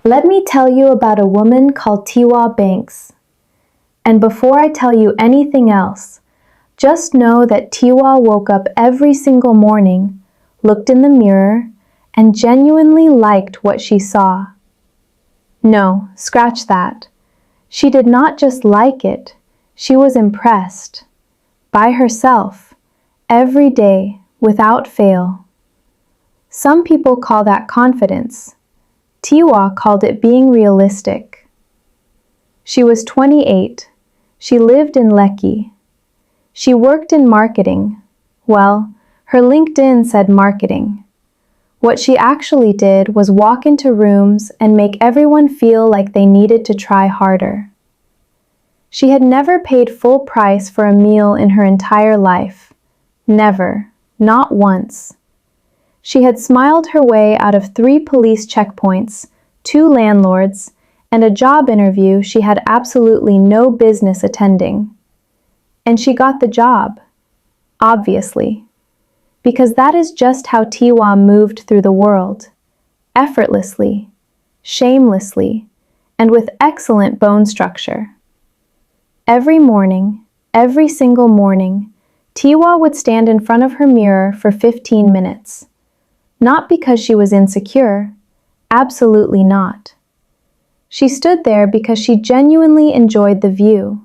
Let me tell you about a woman called Tiwa Banks. And before I tell you anything else, just know that Tiwa woke up every single morning, looked in the mirror, and genuinely liked what she saw. No, scratch that. She did not just like it, she was impressed. By herself, every day, without fail. Some people call that confidence. Tiwa called it being realistic. She was 28. She lived in Lekki. She worked in marketing. Well, her LinkedIn said marketing. What she actually did was walk into rooms and make everyone feel like they needed to try harder. She had never paid full price for a meal in her entire life. Never. Not once. She had smiled her way out of 3 police checkpoints, 2 landlords, and a job interview she had absolutely no business attending. And she got the job. Obviously. Because that is just how Tiwa moved through the world. Effortlessly, shamelessly, and with excellent bone structure. Every morning, every single morning, Tiwa would stand in front of her mirror for 15 minutes. Not because she was insecure, absolutely not. She stood there because she genuinely enjoyed the view.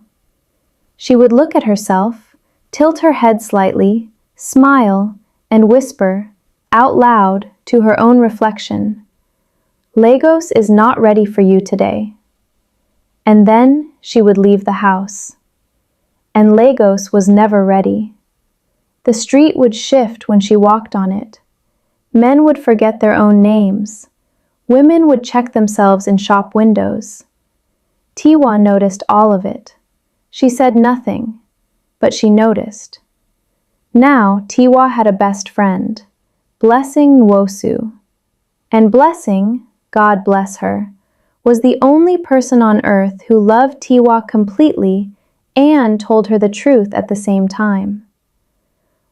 She would look at herself, tilt her head slightly, smile, and whisper, out loud, to her own reflection, "Lagos is not ready for you today." And then she would leave the house. And Lagos was never ready. The street would shift when she walked on it. Men would forget their own names. Women would check themselves in shop windows. Tiwa noticed all of it. She said nothing, but she noticed. Now Tiwa had a best friend, Blessing Nwosu. And Blessing, God bless her, was the only person on earth who loved Tiwa completely and told her the truth at the same time.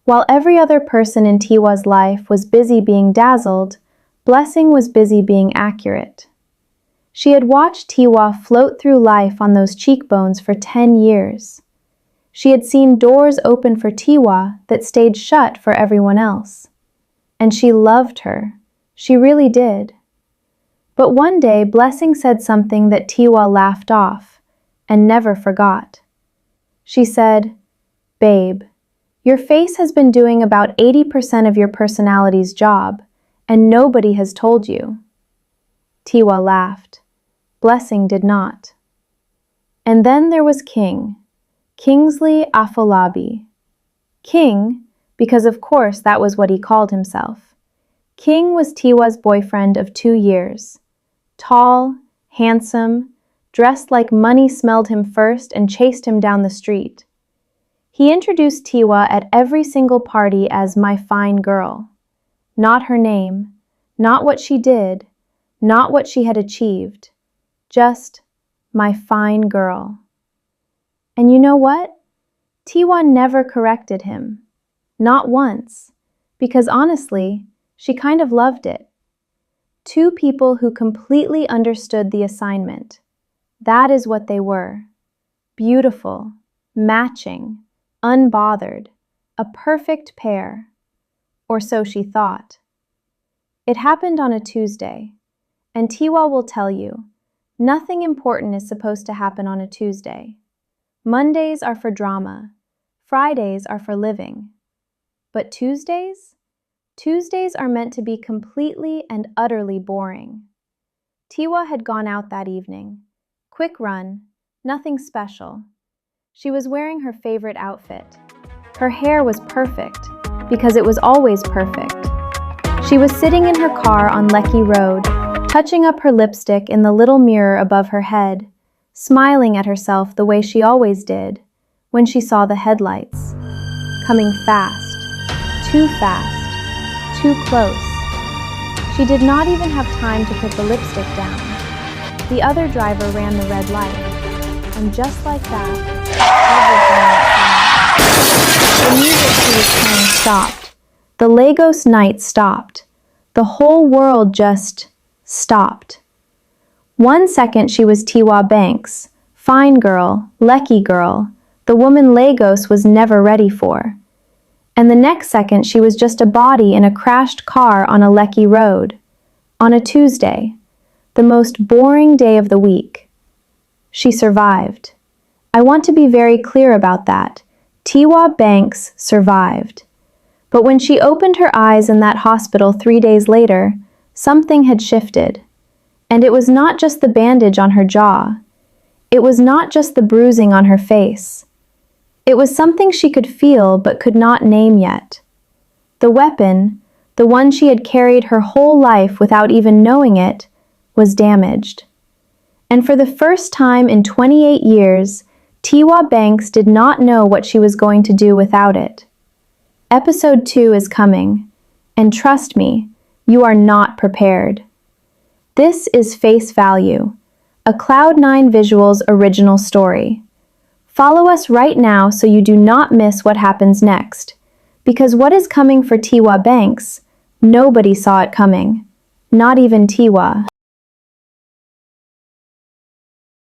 While every other person in Tiwa's life was busy being dazzled, Blessing was busy being accurate. She had watched Tiwa float through life on those cheekbones for 10 years. She had seen doors open for Tiwa that stayed shut for everyone else. And she loved her. She really did. But one day, Blessing said something that Tiwa laughed off and never forgot. She said, "Babe, your face has been doing about 80% of your personality's job, and nobody has told you." Tiwa laughed. Blessing did not. And then there was King, Kingsley Afolabi. King, because of course that was what he called himself. King was Tiwa's boyfriend of 2 years. Tall, handsome, dressed like money smelled him first and chased him down the street. He introduced Tiwa at every single party as my fine girl. Not her name, not what she did, not what she had achieved. Just my fine girl. And you know what? Tiwa never corrected him. Not once. Because honestly, she kind of loved it. 2 people who completely understood the assignment. That is what they were. Beautiful, matching, unbothered, a perfect pair. Or so she thought. It happened on a Tuesday. And Tiwa will tell you, nothing important is supposed to happen on a Tuesday. Mondays are for drama. Fridays are for living. But Tuesdays? Tuesdays are meant to be completely and utterly boring. Tiwa had gone out that evening. Quick run, nothing special. She was wearing her favorite outfit. Her hair was perfect, because it was always perfect. She was sitting in her car on Lekki Road, touching up her lipstick in the little mirror above her head, smiling at herself the way she always did, when she saw the headlights. Coming fast, too close. She did not even have time to put the lipstick down. The other driver ran the red light, and just like that, everything went silent. The music she was playing stopped. The Lagos night stopped. The whole world just stopped. One second she was Tiwa Banks, fine girl, lucky girl, the woman Lagos was never ready for. And the next second she was just a body in a crashed car on a Lekki road. On a Tuesday, the most boring day of the week. She survived. I want to be very clear about that. Tiwa Banks survived. But when she opened her eyes in that hospital 3 days later, something had shifted. And it was not just the bandage on her jaw. It was not just the bruising on her face. It was something she could feel but could not name yet. The weapon, the one she had carried her whole life without even knowing it, was damaged. And for the first time in 28 years, Tiwa Banks did not know what she was going to do without it. Episode 2 is coming, and trust me, you are not prepared. This is Face Value, a Cloud9 Visuals original story. Follow us right now so you do not miss what happens next, because what is coming for Tiwa Banks, nobody saw it coming, not even Tiwa.